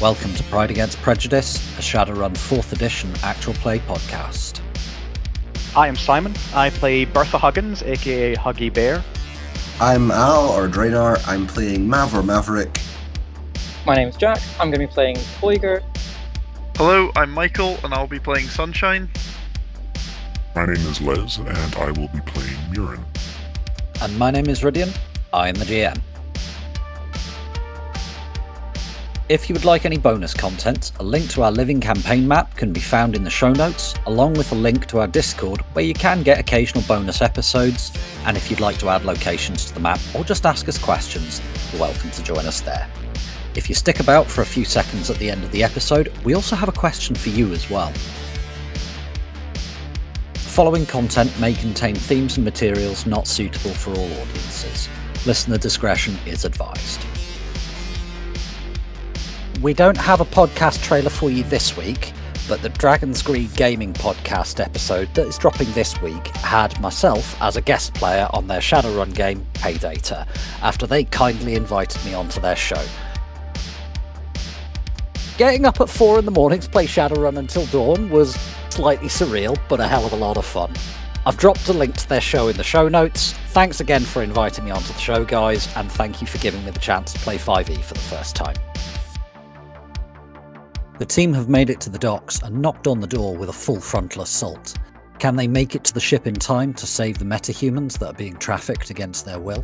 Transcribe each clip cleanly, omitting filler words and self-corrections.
Welcome to Pride Against Prejudice, a Shadowrun 4th edition actual play podcast. I am Simon. I play Bertha Huggins, aka Huggy Bear. I'm Al, or Draenor. I'm playing Mav or Maverick. My name's Jack. I'm going to be playing Boiger. Hello, I'm Michael, and I'll be playing Sunshine. My name is Les, and I will be playing Murin. And my name is Rhydian. I am the GM. If you would like any bonus content, a link to our living campaign map can be found in the show notes, along with a link to our Discord where you can get occasional bonus episodes, and if you'd like to add locations to the map or just ask us questions, you're welcome to join us there. If you stick about for a few seconds at the end of the episode, we also have a question for you as well. Following content may contain themes and materials not suitable for all audiences. Listener discretion is advised. We don't have a podcast trailer for you this week, but the Dragon's Greed Gaming podcast episode that is dropping this week had myself as a guest player on their Shadowrun game, Paydata, after they kindly invited me onto their show. Getting up at 4 in the morning to play Shadowrun until dawn was slightly surreal, but a hell of a lot of fun. I've dropped a link to their show in the show notes. Thanks again for inviting me onto the show, guys, and thank you for giving me the chance to play 5e for the first time. The team have made it to the docks and knocked on the door with a full frontal assault. Can they make it to the ship in time to save the metahumans that are being trafficked against their will?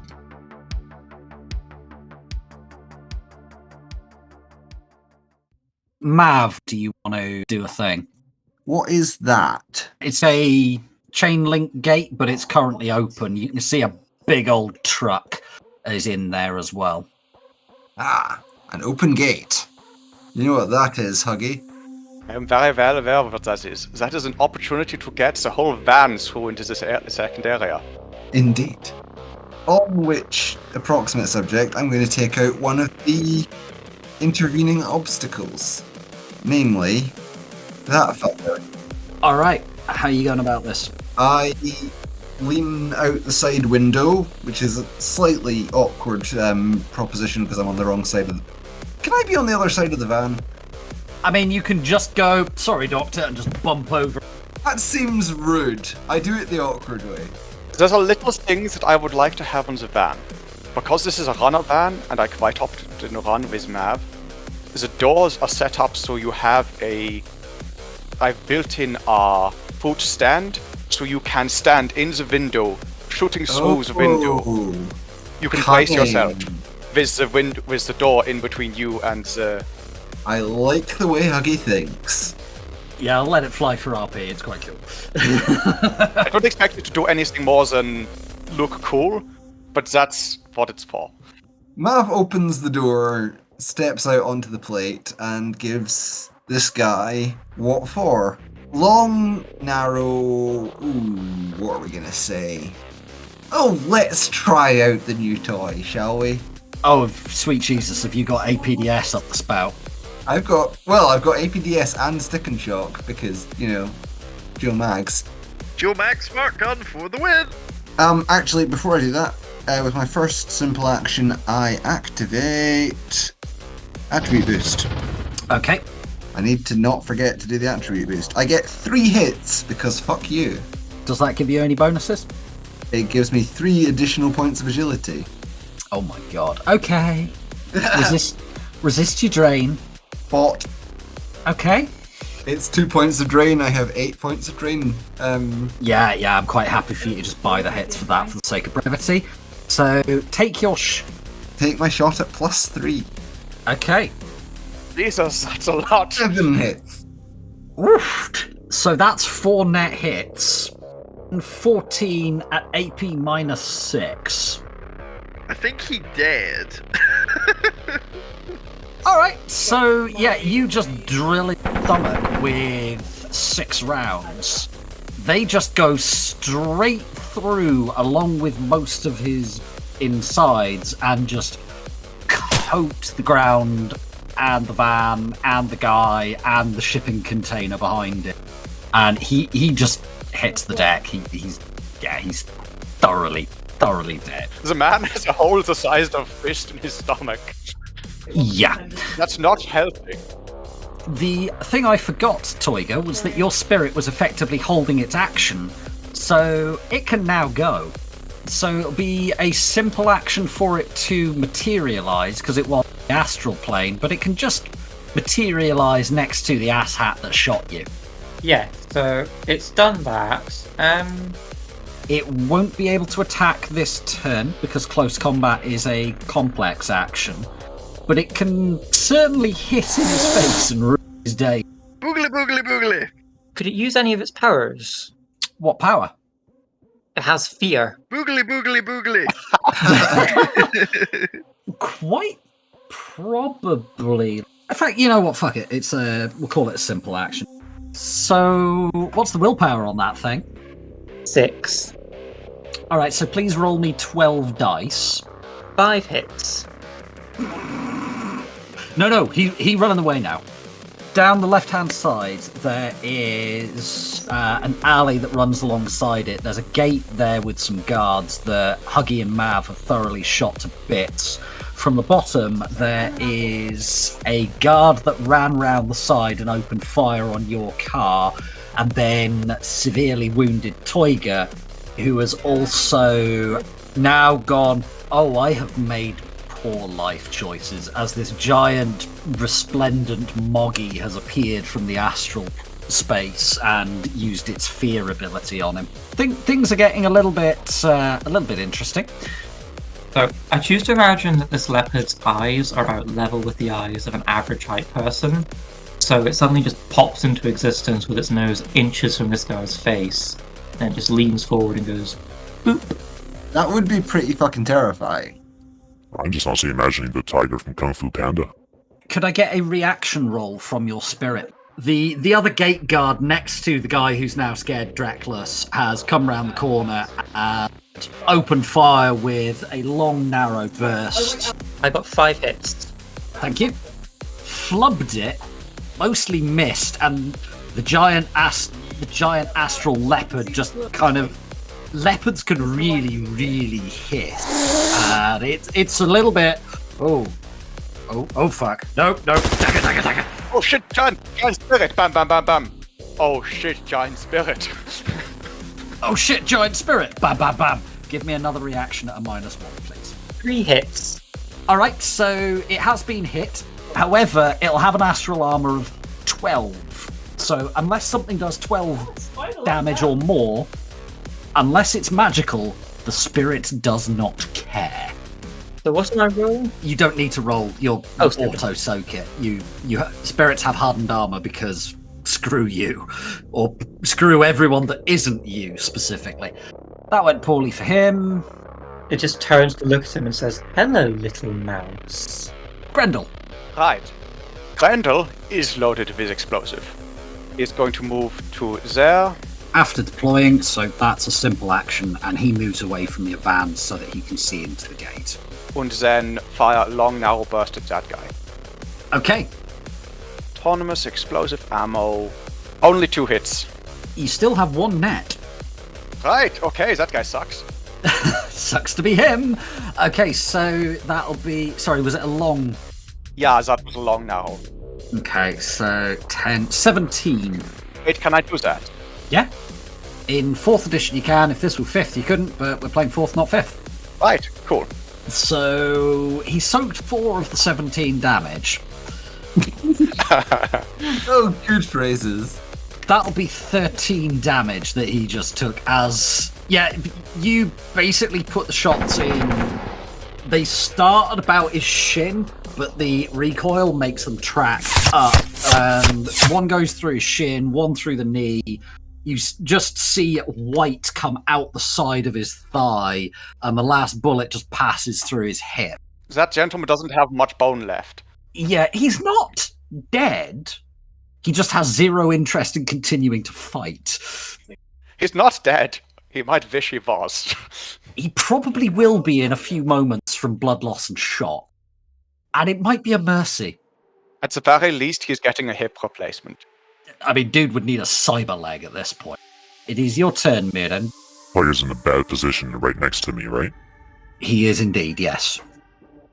Mav, do you want to do a thing? What is that? It's a chain link gate, but it's currently open. You can see a big old truck is in there as well. Ah, an open gate. You know what that is, Huggy? I am very well aware of what that is. That is an opportunity to get the whole van through into this second area. Indeed. On which approximate subject, I'm going to take out one of the intervening obstacles. Namely, that fucker. Alright, how are you going about this? I lean out the side window, which is a slightly awkward proposition because I'm on the wrong side of the... Can I be on the other side of the van? I mean, you can just go, sorry doctor, and just bump over. That seems rude. I do it the awkward way. There's a little things that I would like to have on the van. Because this is a runner van, and I quite often run with Mav, the doors are set up so you have I've built in a foot stand, so you can stand in the window, shooting through the window. You can brace yourself with the door in between you and the... I like the way Huggy thinks. Yeah, I'll let it fly for RP, it's quite cool. I don't expect it to do anything more than look cool, but that's what it's for. Mav opens the door, steps out onto the plate, and gives this guy what for? Long, narrow... what are we gonna say? Oh, let's try out the new toy, shall we? Oh, sweet Jesus, have you got APDS up the spout? I've got APDS and Stick and Shock, because, you know, Joe Mags. Joe Max Smart Gun for the win! Actually, before I do that, with my first simple action, I activate Attribute Boost. Okay. I need to not forget to do the Attribute Boost. I get 3 hits, because fuck you. Does that give you any bonuses? It gives me 3 additional points of agility. Oh my god. Okay. Resist your drain. Bot. Okay. It's 2 points of drain. I have 8 points of drain. Yeah, I'm quite happy for you to just buy the hits for that for the sake of brevity. So, take your Take my shot at +3. Okay. Jesus, that's a lot. 7 hits. Oof. So that's 4 net hits. And 14 at AP -6. I think he did. Alright, so yeah, you just drill his stomach with 6 rounds. They just go straight through along with most of his insides and just coat the ground and the van and the guy and the shipping container behind it. And he just hits the deck. He's thoroughly dead. The man has a hole the size of a fist in his stomach. Yeah. That's not healthy. The thing I forgot, Toiga, was that your spirit was effectively holding its action, so it can now go. So it'll be a simple action for it to materialise, because it was the astral plane, but it can just materialise next to the asshat that shot you. Yeah, so it's done that. It won't be able to attack this turn, because close combat is a complex action, but it can certainly hit in his face and ruin his day. Boogly, boogly, boogly. Could it use any of its powers? What power? It has fear. Boogly, boogly, boogly. Quite probably. In fact, you know what? Fuck it. We'll call it a simple action. So, what's the willpower on that thing? 6. All right. So please roll me 12 dice. 5 hits. No. He running away now. Down the left-hand side, there is an alley that runs alongside it. There's a gate there with some guards that Huggy and Mav have thoroughly shot to bits. From the bottom, there is a guard that ran round the side and opened fire on your car, and then severely wounded Toiga, who has also now gone, oh, I have made poor life choices, as this giant resplendent Moggy has appeared from the astral space and used its fear ability on him. Things are getting a little bit interesting. So, I choose to imagine that this leopard's eyes are about level with the eyes of an average height person. So it suddenly just pops into existence with its nose inches from this guy's face, and it just leans forward and goes, boop. That would be pretty fucking terrifying. I'm just honestly imagining the tiger from Kung Fu Panda. Could I get a reaction roll from your spirit? The other gate guard next to the guy who's now scared Dreckless has come round the corner and opened fire with a long, narrow burst. I got 5 hits. Thank you. Flubbed it, mostly missed, and the giant astral leopard just kind of... Leopards can really, really hit. And it's a little bit... Oh, fuck. No. Dagger. Oh shit, giant spirit! Bam, bam, bam, bam! Oh shit, giant spirit! Oh shit, giant spirit! Bam, bam, bam! Give me another reaction at a -1, please. 3 hits. Alright, so it has been hit. However, it'll have an astral armor of 12. So unless something does 12 damage or more, unless it's magical, the spirit does not care. So what's my roll? You don't need to roll. You'll auto soak it. Spirits have hardened armor because screw you, or screw everyone that isn't you specifically. That went poorly for him. It just turns to look at him and says, hello, little mouse. Grendel. Right. Grendel is loaded with explosive. He's going to move to there. After deploying, so that's a simple action, and he moves away from the van so that he can see into the gate. And then fire long narrow burst at that guy. Okay, Autonomous explosive ammo. Only 2 hits. you still have 1 net. Right, okay, that guy sucks. Sucks to be him. Okay, so that'll be... Sorry, was it a long... Yeah, that was a long narrow. Okay, so 10... 17. Wait, can I do that? Yeah. In 4th edition you can. If this were 5th you couldn't, but we're playing 4th, not 5th. Right, cool. So he soaked 4 of the 17 damage. Oh, good phrases. That'll be 13 damage that he just took as... Yeah, you basically put the shots in. They start at about his shin, but the recoil makes them track up. And one goes through his shin, one through the knee. You just see white come out the side of his thigh, and the last bullet just passes through his hip. That gentleman doesn't have much bone left. Yeah, he's not dead. He just has 0 interest in continuing to fight. He's not dead. He might wish he was. He probably will be in a few moments from blood loss and shot. And it might be a mercy. At the very least, he's getting a hip replacement. I mean, dude would need a cyber leg at this point. It is your turn, Mirren. Tiger's in a bad position right next to me, right? He is indeed, yes.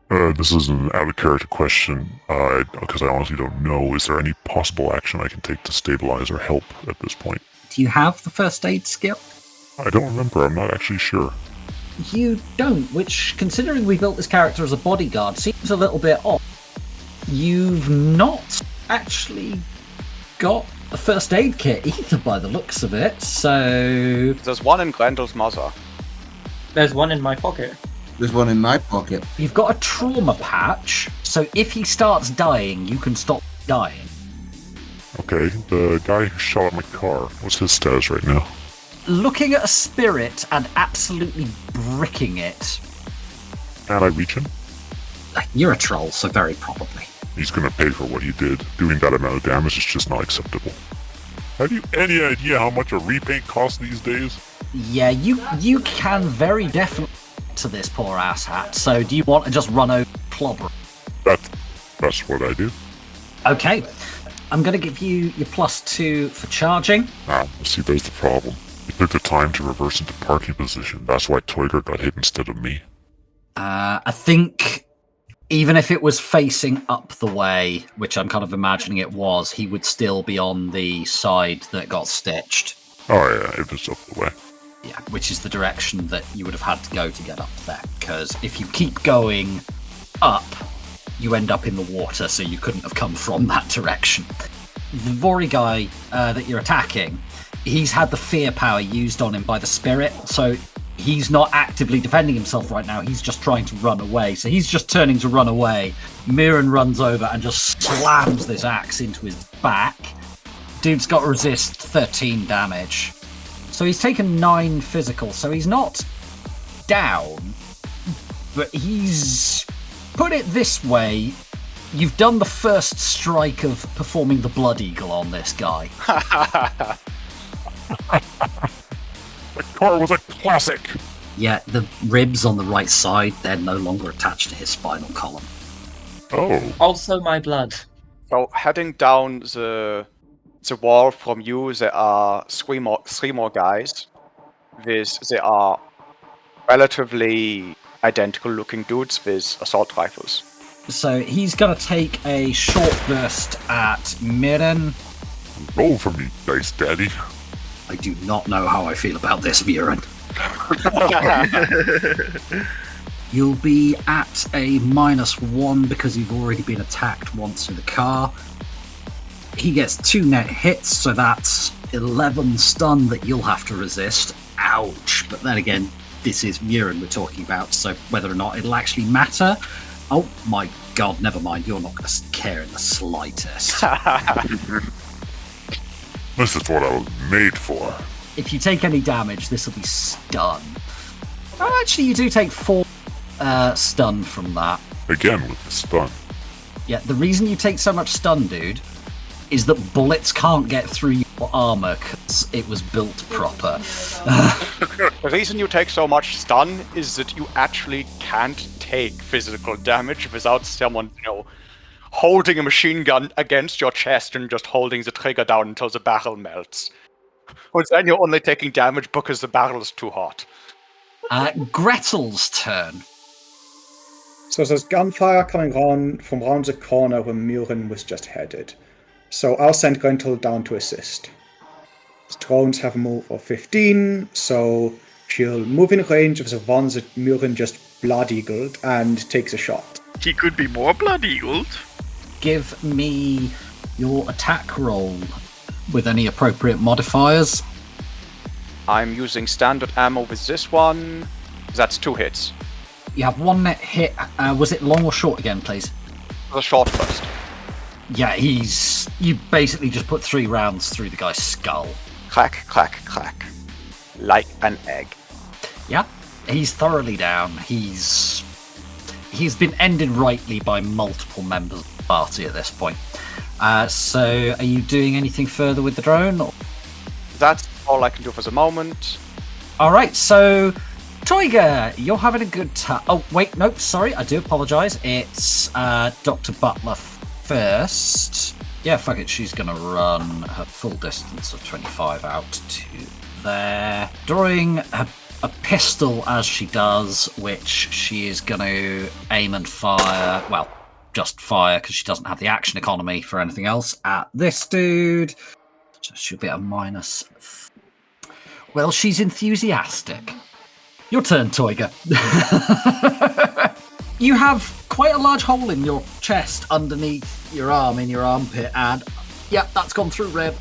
This is an out-of-character question, because I honestly don't know. Is there any possible action I can take to stabilize or help at this point? Do you have the first aid skill? I don't remember. I'm not actually sure. You don't, which, considering we built this character as a bodyguard, seems a little bit odd. You've not actually got a first aid kit either, by the looks of it, so... There's one in Grendel's mother. There's one in my pocket. There's one in my pocket. You've got a trauma patch, so if he starts dying, you can stop dying. Okay, the guy who shot at my car, what's his status right now? Looking at a spirit and absolutely bricking it. Can I reach him? You're a troll, so very probably. He's gonna pay for what he did. Doing that amount of damage is just not acceptable. Have you any idea how much a repaint costs these days? Yeah, you can very definitely to this poor asshat, so do you want to just run over clobber? That's what I do. Okay, I'm going to give you your +2 for charging. See, there's the problem. He took the time to reverse into parking position. That's why Toiger got hit instead of me. I think even if it was facing up the way, which I'm kind of imagining it was, he would still be on the side that got stitched. Oh yeah, if it's up the way. Yeah, which is the direction that you would have had to go to get up there. Because if you keep going up, you end up in the water, so you couldn't have come from that direction. The Vori guy that you're attacking, he's had the fear power used on him by the spirit, so he's not actively defending himself right now, he's just trying to run away. So he's just turning to run away. Mirren runs over and just slams this axe into his back. Dude's got resist 13 damage. So he's taken 9 physical, so he's not down, but he's... Put it this way, you've done the first strike of performing the Blood Eagle on this guy. The car was a classic! Yeah, the ribs on the right side, they're no longer attached to his spinal column. Oh. Also my blood. So heading down the wall from you, there are three more guys. They are relatively identical looking dudes with assault rifles. So he's going to take a short burst at Mirren. Roll for me, Dice Daddy. I do not know how I feel about this, Mirren. You'll be at a -1 because you've already been attacked once in the car. He gets 2 net hits, so that's 11 stun that you'll have to resist. Ouch. But then again, this is Mirren we're talking about, so whether or not it'll actually matter... Oh my god, never mind, you're not going to care in the slightest. This is what I was made for. If you take any damage, this will be stun. Oh, actually, you do take 4 stun from that. Again with the stun. Yeah, the reason you take so much stun, dude, is that bullets can't get through your armor because it was built proper. The reason you take so much stun is that you actually can't take physical damage without someone, holding a machine gun against your chest and just holding the trigger down until the barrel melts. Or then you're only taking damage because the barrel is too hot. Gretel's turn. So there's gunfire coming on from around the corner where Mirren was just headed. So I'll send Gretel down to assist. The drones have a move of 15, so she'll move in range of the one that Mirren just blood-eagled and takes a shot. He could be more blood-eagled. Give me your attack roll with any appropriate modifiers. I'm using standard ammo with this one. That's 2 hits. You have 1 net hit. Was it long or short again, please? The short first. Yeah, you basically just put 3 rounds through the guy's skull. Clack, clack, clack. Like an egg. Yeah, he's thoroughly down. He's been ended rightly by multiple members of the party at this point. So are you doing anything further with the drone? Or? That's all I can do for the moment. Alright, so Toiger, you're having a good time. Oh, wait, nope, sorry, I do apologise. It's Dr. Butler first. Yeah, fuck it, she's gonna run her full distance of 25 out to there. Drawing her a pistol as she does, which she is going to aim and fire. Well, just fire because she doesn't have the action economy for anything else at this dude. So she'll be a minus. Well, she's enthusiastic. Your turn, Toiga. You have quite a large hole in your chest underneath your arm, in your armpit, and that's gone through rib.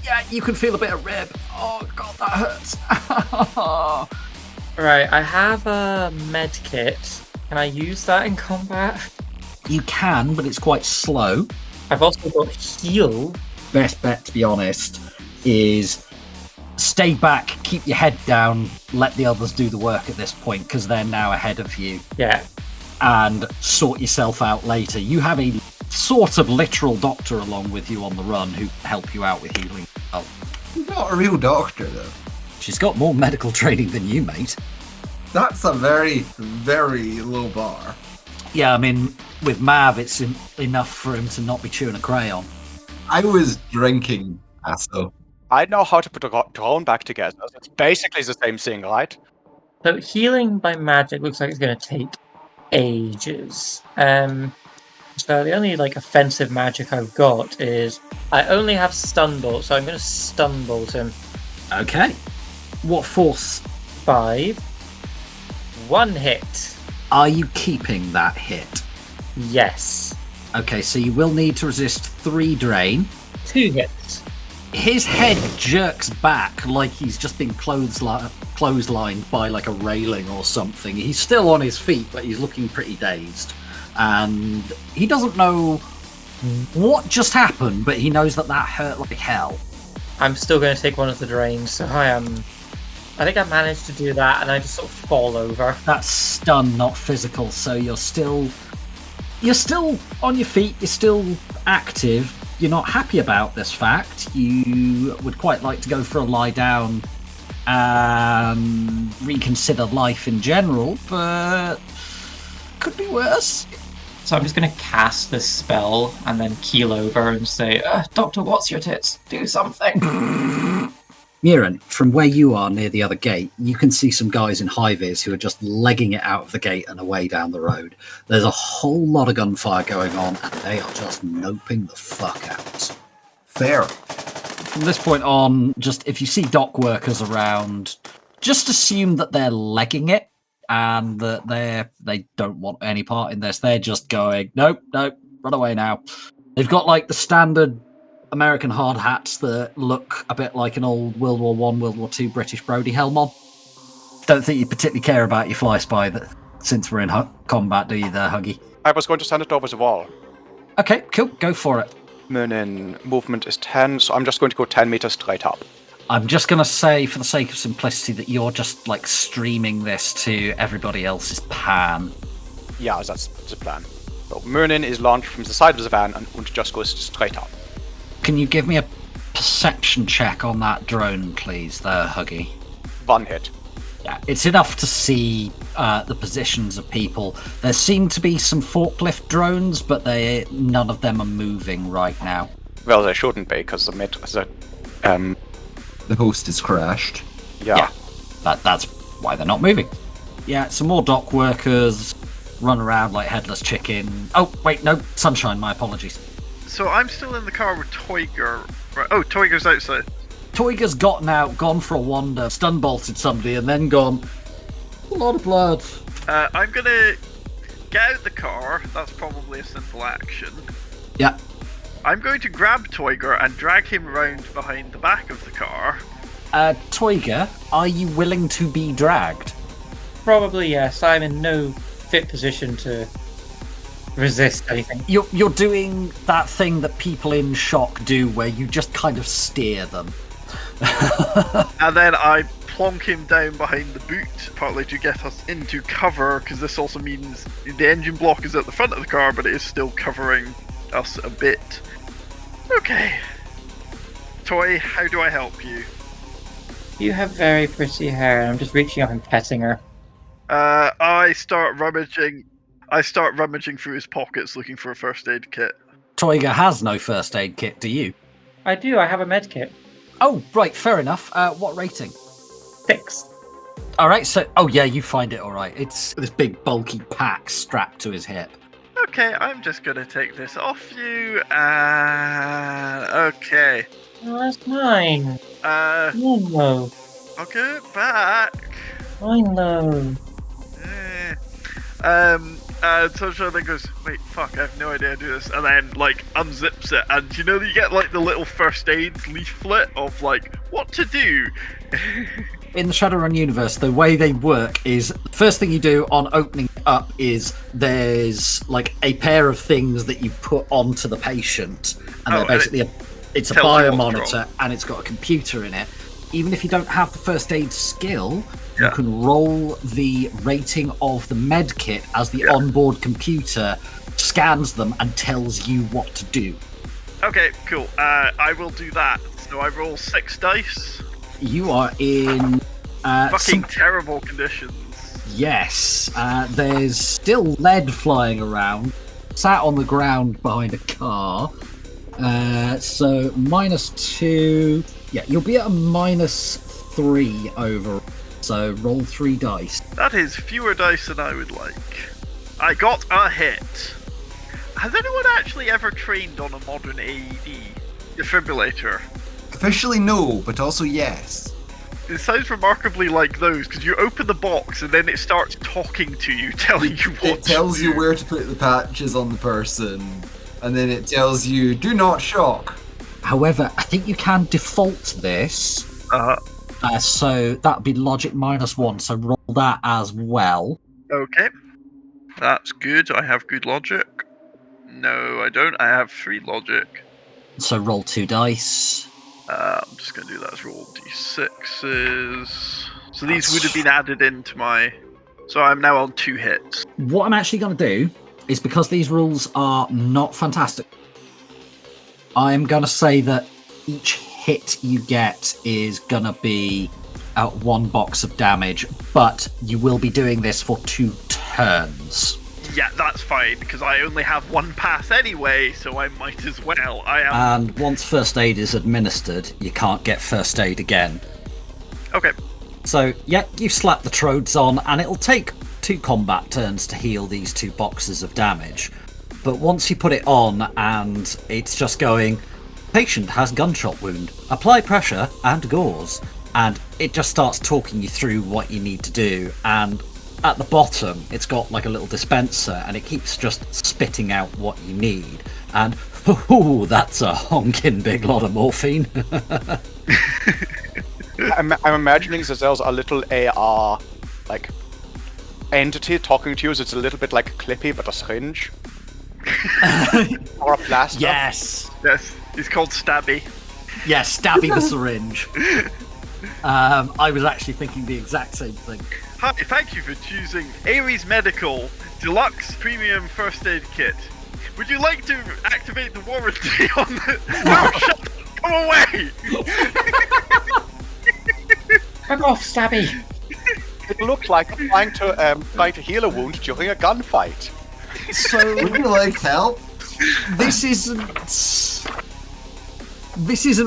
Yeah, you can feel a bit of rib. Oh god, that hurts. Right, I have a med kit. Can I use that in combat? You can, but it's quite slow. I've also got heal. Best bet, to be honest, is stay back, keep your head down, let the others do the work at this point, because they're now ahead of you. Yeah. And sort yourself out later. You have a sort of literal doctor along with you on the run who help you out with healing. Oh, You're not a real doctor, though. she's got more medical training than you, mate. That's a very, very low bar. Yeah, I mean, with Mav, it's enough for him to not be chewing a crayon. I was drinking, asshole. I know how to put a drone back together. It's basically the same thing, right? So healing by magic looks like it's going to take ages. So the only offensive magic I've got is I only have stun bolt, so I'm going to stun bolt him. Okay. What force? 5. 1 hit. Are you keeping that hit? Yes. Okay, so you will need to resist 3 drain. 2 hits. His head jerks back like he's just been clotheslined by a railing or something. He's still on his feet, but he's looking pretty dazed. And he doesn't know what just happened, but he knows that hurt like hell. I'm still going to take one of the drains, so I think I managed to do that, and I just sort of fall over. That's stun, not physical, so you're still on your feet, you're still active. You're not happy about this fact. You would quite like to go for a lie down and reconsider life in general, but could be worse. So I'm just going to cast this spell and then keel over and say, Doctor, what's your tits? Do something. Miran, from where you are near the other gate, you can see some guys in high-vis who are just legging it out of the gate and away down the road. There's a whole lot of gunfire going on, and they are just noping the fuck out. Fair. From this point on, just if you see dock workers around, just assume that they're legging it and that they don't want any part in this. They're just going, nope, run away now. They've got the standard American hard hats that look a bit like an old World War I, World War II British Brody helm on. Don't think you particularly care about your fly spy since we're in combat, do you there, Huggy? I was going to send it over the wall. Okay, cool, go for it. Merlin movement is 10, so I'm just going to go 10 meters straight up. I'm just going to say, for the sake of simplicity, that you're just streaming this to everybody else's pan. Yeah, that's the plan. So Merlin is launched from the side of the van and just goes straight up. Can you give me a perception check on that drone, please, there, Huggy? 1 hit. Yeah, it's enough to see the positions of people. There seem to be some forklift drones, but none of them are moving right now. Well, they shouldn't be, because The host is crashed. Yeah. That's why they're not moving. Yeah, some more dock workers run around like headless chicken. Oh, wait, no, Sunshine, my apologies. So I'm still in the car with Toiger. Right. Oh, Toiger's outside. Toiger's gotten out, gone for a wander, stun bolted somebody, and then gone. A lot of blood. I'm gonna get out the car. That's probably a simple action. Yeah. I'm going to grab Toiger and drag him round behind the back of the car. Toiger, are you willing to be dragged? Probably yes. I'm in no fit position to resist anything. You're doing that thing that people in shock do where you just kind of steer them. And then I plonk him down behind the boot, partly to get us into cover, because this also means the engine block is at the front of the car, but it is still covering us a bit. Okay. Toy, how do I help you? You have very pretty hair, and I'm just reaching up and petting her. I start rummaging through his pockets looking for a first aid kit. Toiger has no first aid kit, do you? I do, I have a med kit. Oh, right, fair enough. What rating? 6. All right, so you find it all right. It's this big bulky pack strapped to his hip. Okay, I'm just gonna take this off you, and okay. Oh, that's mine. No. I'll give it back. I know. So Sean then goes, wait, fuck, I have no idea how to do this, and then, like, unzips it, and you know you get, like, the little first aid leaflet of, like, what to do? In the Shadowrun universe, the way they work is, first thing you do on opening up is there's, like, a pair of things that you put onto the patient, and they're basically it's a biomonitor, and it's got a computer in it. Even if you don't have the first aid skill, you can roll the rating of the med kit as the onboard computer scans them and tells you what to do. Okay, cool. I will do that. So I roll 6 dice. You are in fucking terrible conditions. Yes, there's still lead flying around, sat on the ground behind a car. So -2. Yeah, you'll be at a -3 over. So roll 3 dice. That is fewer dice than I would like. I got a hit. Has anyone actually ever trained on a modern AED defibrillator? Officially no, but also yes. It sounds remarkably like those, because you open the box and then it starts talking to you, telling you what to do. It tells you where to put the patches on the person, and then it tells you, do not shock. However, I think you can default this. So that'd be logic -1, so roll that as well. Okay. That's good. I have good logic. No, I don't. I have 3 logic. So roll 2 dice. I'm just going to do that as roll d6s. So these would have been added into my... So I'm now on 2 hits. What I'm actually going to do is, because these rules are not fantastic, I'm going to say that each hit you get is going to be 1 box of damage, but you will be doing this for 2 turns. Yeah, that's fine, because I only have 1 pass anyway, so I might as well. And once first aid is administered, you can't get first aid again. Okay. So, yeah, you slap the trodes on, and it'll take 2 combat turns to heal these 2 boxes of damage. But once you put it on, and it's just going, patient has gunshot wound, apply pressure and gauze, and it just starts talking you through what you need to do, and at the bottom it's got like a little dispenser, and it keeps just spitting out what you need, and that's a honking big lot of morphine. I'm imagining that there's a little AR like entity talking to you, so it's a little bit like Clippy but a syringe. Or a plaster. Yes, it's called Stabby. Yeah, Stabby the syringe. I was actually thinking the exact same thing. Hi, thank you for choosing Ares Medical Deluxe Premium First Aid Kit. Would you like to activate the warranty on the... No, shut up! Come away! Fuck off, Stabby! It looked like trying to heal a wound during a gunfight. So, would you like help? This isn't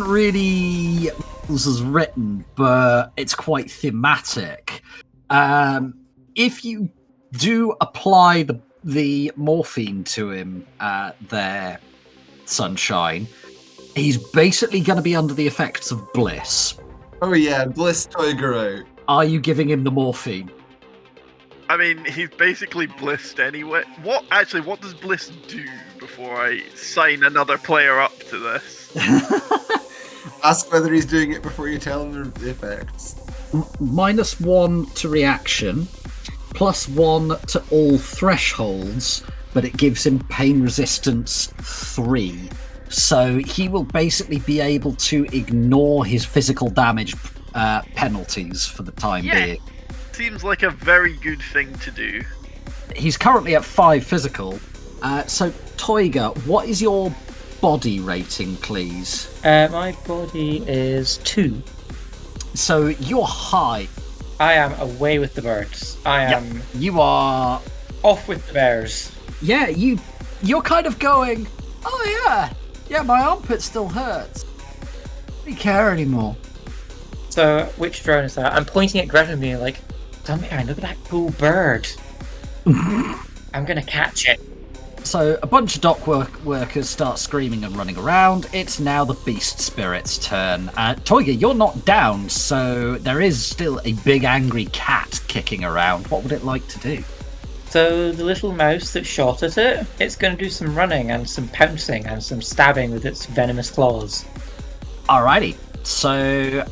really as written, but it's quite thematic. If you do apply the morphine to him there, Sunshine, he's basically going to be under the effects of bliss. Oh yeah, bliss Tiger out. Are you giving him the morphine? I mean, he's basically blissed anyway. What does bliss do before I sign another player up to this? Ask whether he's doing it before you tell him the effects. -1 to reaction, +1 to all thresholds, but it gives him pain resistance 3. So he will basically be able to ignore his physical damage penalties for the time being. Seems like a very good thing to do. He's currently at 5 physical. So, Toiga, what is your body rating, please? My body is 2. So, you're high. I am away with the birds. I am... You are... off with the bears. Yeah, you're kind of going, oh yeah, my armpit still hurts. I don't care anymore. So, which drone is that? I'm pointing at Greta and being like, Dumbbear, look at that cool bird. I'm gonna catch it. So a bunch of dock workers start screaming and running around. It's now the beast spirit's turn. Toiga, you're not down, so there is still a big angry cat kicking around. What would it like to do? So the little mouse that shot at it, it's going to do some running and some pouncing and some stabbing with its venomous claws. Alrighty. So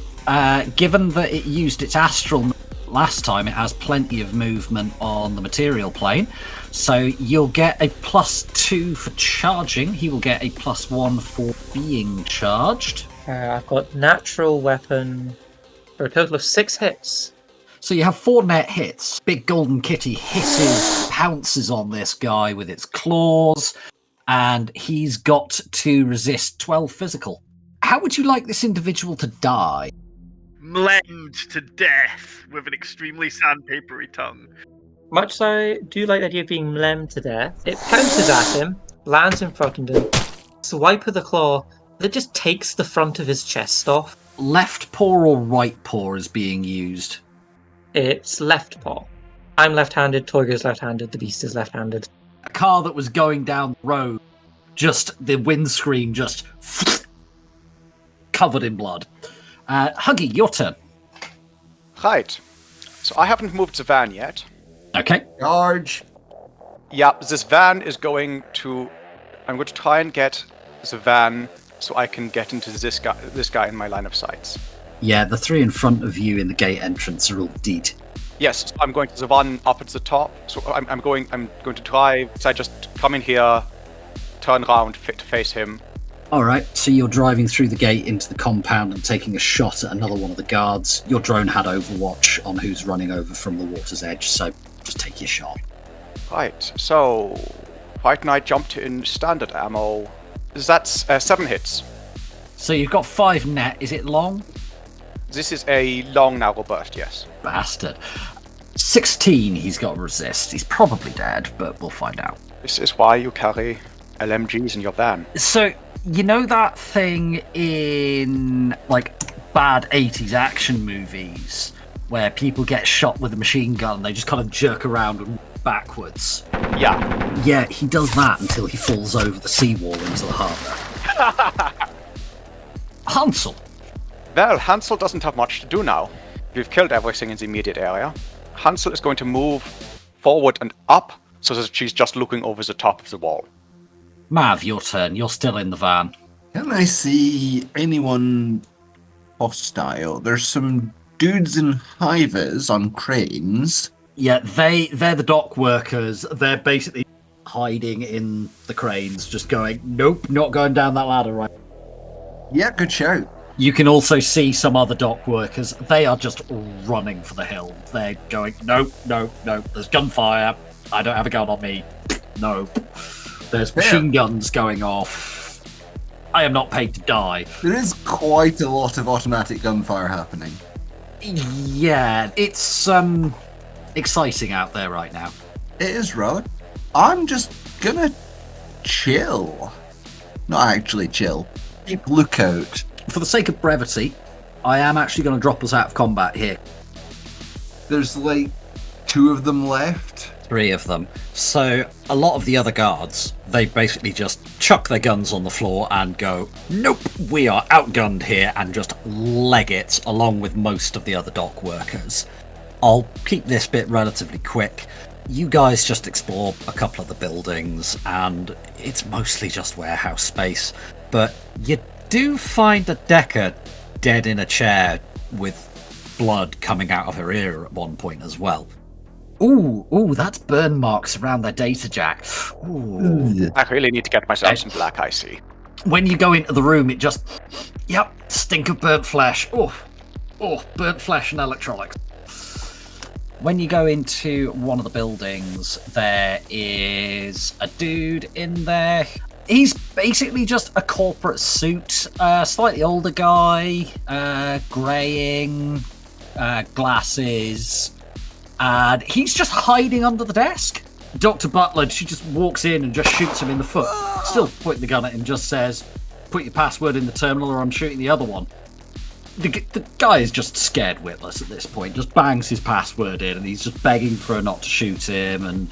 given that it used its astral last time, it has plenty of movement on the material plane. So you'll get a +2 for charging. He will get a +1 for being charged. I've got natural weapon for a total of 6 hits. So you have 4 net hits. Big golden kitty hisses, pounces on this guy with its claws, and he's got to resist 12 physical. How would you like this individual to die? Mlemmed to death with an extremely sandpapery tongue. Much as I do like the idea of being mlemmed to death, it pounces at him, lands in front of him, swipe of the claw, that just takes the front of his chest off. Left paw or right paw is being used? It's left paw. I'm left-handed, Toiga's left-handed, the beast is left-handed. A car that was going down the road, just the windscreen just covered in blood. Huggy, your turn. Right. So I haven't moved the van yet. Okay. Charge. Yeah, this van is going to... I'm going to try and get the van so I can get into this guy in my line of sights. Yeah, the 3 in front of you in the gate entrance are all dead. Yes, so I'm going to the one up at the top. So I'm going to try... So I just come in here, turn around to face him. Alright, so you're driving through the gate into the compound and taking a shot at another one of the guards. Your drone had overwatch on who's running over from the water's edge, so just take your shot. Right, so... White Knight jumped in standard ammo. That's 7 hits. So you've got 5 net. Is it long? This is a long narrow burst, yes. Bastard. 16 he's got to resist. He's probably dead, but we'll find out. This is why you carry LMGs in your van. So, you know that thing in, like, bad 80s action movies where people get shot with a machine gun and they just kind of jerk around and backwards? Yeah. Yeah, he does that until he falls over the seawall into the harbour. Hansel. Well, Hansel doesn't have much to do now. We've killed everything in the immediate area. Hansel is going to move forward and up so that she's just looking over the top of the wall. Mav, your turn. You're still in the van. Can I see anyone hostile? There's some dudes in hivers on cranes. Yeah, they're the dock workers. They're basically hiding in the cranes, just going, nope, not going down that ladder right. Yeah, good shout. You can also see some other dock workers. They are just running for the hill. They're going, nope, nope, nope. There's gunfire. I don't have a gun on me. Nope. There's machine guns going off. I am not paid to die. There is quite a lot of automatic gunfire happening. Yeah, it's exciting out there right now. It is, rather. I'm just gonna chill. Not actually chill. Keep lookout. For the sake of brevity, I am actually going to drop us out of combat here. There's like 2 of them left. 3 of them. So a lot of the other guards, they basically just chuck their guns on the floor and go, nope, we are outgunned here, and just leg it along with most of the other dock workers. I'll keep this bit relatively quick. You guys just explore a couple of the buildings, and it's mostly just warehouse space. But you do find a Decker dead in a chair with blood coming out of her ear at one point as well. Ooh, that's burn marks around their data jack. Ooh. I really need to get myself some black eye see. When you go into the room, it just, yep, stink of burnt flesh. Oh, burnt flesh and electronics. When you go into one of the buildings, there is a dude in there. He's basically just a corporate suit, slightly older guy, greying, glasses, and he's just hiding under the desk. Dr. Butler, she just walks in and just shoots him in the foot, still pointing the gun at him, just says, put your password in the terminal or I'm shooting the other one. The guy is just scared witless at this point, just bangs his password in, and he's just begging for her not to shoot him, and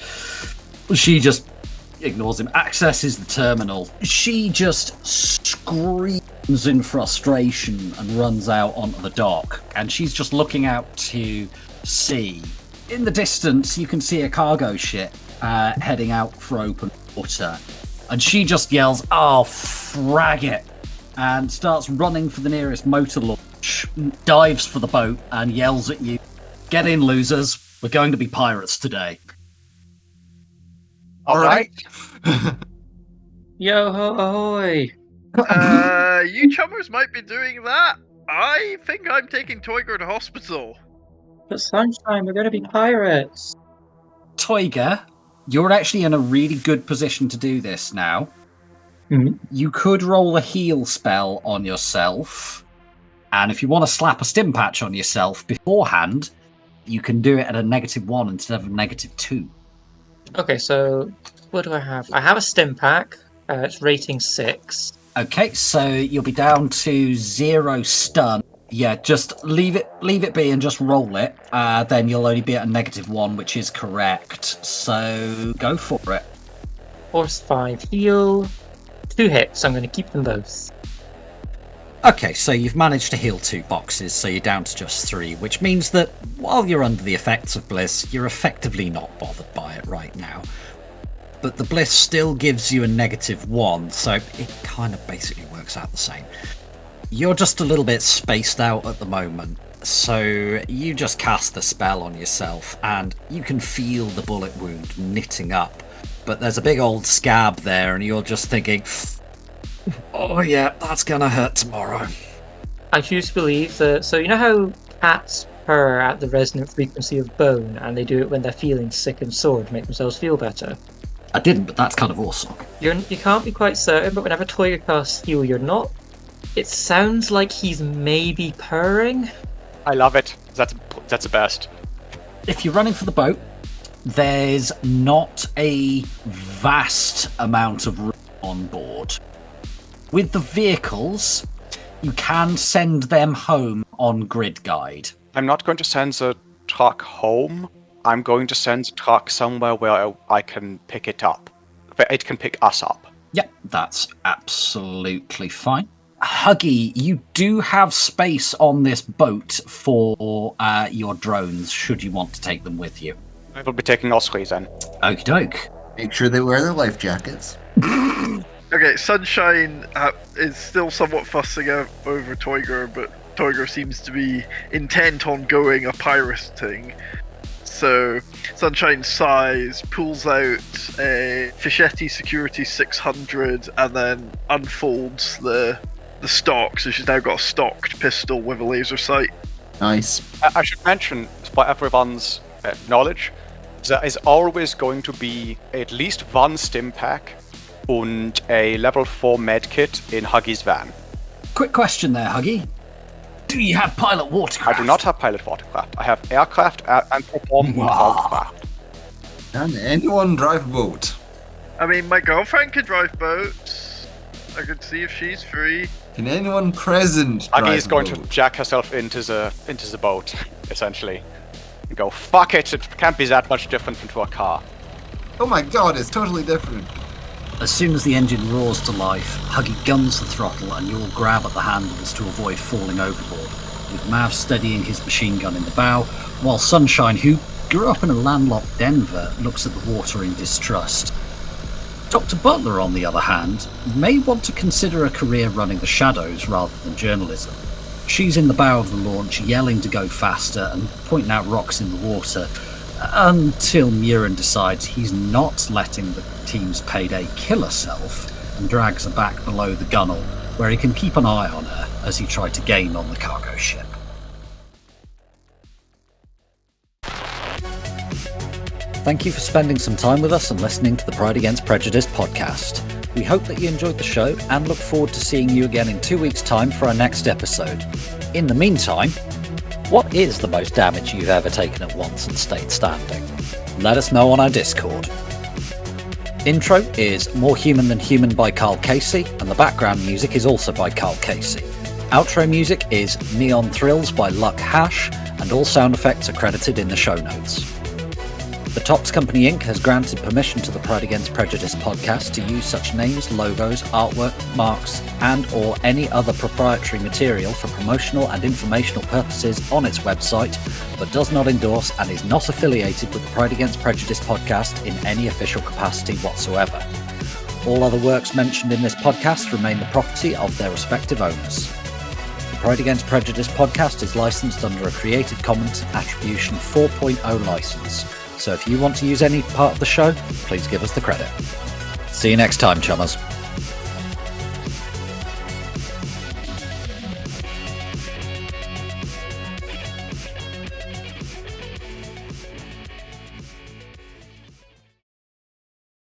she just ignores him, accesses the terminal. She just screams in frustration and runs out onto the dock, and she's just looking out to sea. In the distance, you can see a cargo ship heading out for open water, and she just yells, "Oh, frag it," and starts running for the nearest motor launch, dives for the boat, and yells at you, "Get in, losers. We're going to be pirates today." All right. Yo ho ahoy! You chummers might be doing that. I think I'm taking Toyger to hospital. But Sunshine, we're going to be pirates. Toyger, you're actually in a really good position to do this now. Mhm. You could roll a heal spell on yourself, and if you want to slap a stim patch on yourself beforehand, you can do it at a -1 instead of a -2. Okay, so what do I have? I have a stim pack. It's rating 6. Okay, so you'll be down to 0 stun. Yeah, just leave it be and just roll it. Then you'll only be at a -1, which is correct. So go for it. Force 5 heal. 2 hits. I'm going to keep them both. Okay, so you've managed to heal 2 boxes, so you're down to just 3, which means that while you're under the effects of Bliss, you're effectively not bothered by it right now. But the Bliss still gives you a -1, so it kind of basically works out the same. You're just a little bit spaced out at the moment, so you just cast the spell on yourself, and you can feel the bullet wound knitting up. But there's a big old scab there, and you're just thinking, "Oh yeah, that's gonna hurt tomorrow." I choose to believe that. So, you know how cats purr at the resonant frequency of bone, and they do it when they're feeling sick and sore to make themselves feel better? I didn't, but that's kind of awesome. You can't be quite certain, but whenever Toyger casts heal, you're not. It sounds like he's maybe purring. I love it. That's the best. If you're running for the boat, there's not a vast amount of room on board. With the vehicles, you can send them home on grid guide. I'm not going to send the truck home. I'm going to send the truck somewhere where I can pick it up. Where it can pick us up. Yep, that's absolutely fine. Huggy, you do have space on this boat for your drones, should you want to take them with you. I will be taking all 3 then. Okie doke. Make sure they wear their life jackets. Okay, Sunshine is still somewhat fussing over Toyger, but Toyger seems to be intent on going a pirating. So Sunshine sighs, pulls out a Fischetti Security 600, and then unfolds the stock. So she's now got a stocked pistol with a laser sight. Nice. I should mention, for everyone's knowledge, there is always going to be at least 1 stim pack and a level 4 medkit in Huggy's van. Quick question there, Huggy. Do you have pilot watercraft? I do not have pilot watercraft. I have aircraft and perform watercraft. Can anyone drive a boat? I mean, my girlfriend could drive boats. I could see if she's free. Can anyone present drive Huggy is going a boat? to jack herself into the boat, essentially. And go, fuck it, it can't be that much different from to a car. Oh my god, it's totally different. As soon as the engine roars to life, Huggy guns the throttle and you'll grab at the handles to avoid falling overboard, with Mav steadying his machine gun in the bow, while Sunshine, who grew up in a landlocked Denver, looks at the water in distrust. Dr. Butler, on the other hand, may want to consider a career running the shadows rather than journalism. She's in the bow of the launch, yelling to go faster and pointing out rocks in the water, until Murin decides he's not letting the team's payday kill herself and drags her back below the gunnel, where he can keep an eye on her as he tried to gain on the cargo ship. Thank you for spending some time with us and listening to the Pride Against Prejudice podcast. We hope that you enjoyed the show and look forward to seeing you again in 2 weeks' time for our next episode. In the meantime, what is the most damage you've ever taken at once and stayed standing? Let us know on our Discord. Intro is More Human Than Human by Karl Casey, and the background music is also by Karl Casey. Outro music is Neon Thrills by Luck Hash, and all sound effects are credited in the show notes. The Tops Company Inc. has granted permission to the Pride Against Prejudice podcast to use such names, logos, artwork, marks, and or any other proprietary material for promotional and informational purposes on its website, but does not endorse and is not affiliated with the Pride Against Prejudice podcast in any official capacity whatsoever. All other works mentioned in this podcast remain the property of their respective owners. The Pride Against Prejudice podcast is licensed under a Creative Commons Attribution 4.0 license. So if you want to use any part of the show, please give us the credit. See you next time, chummers.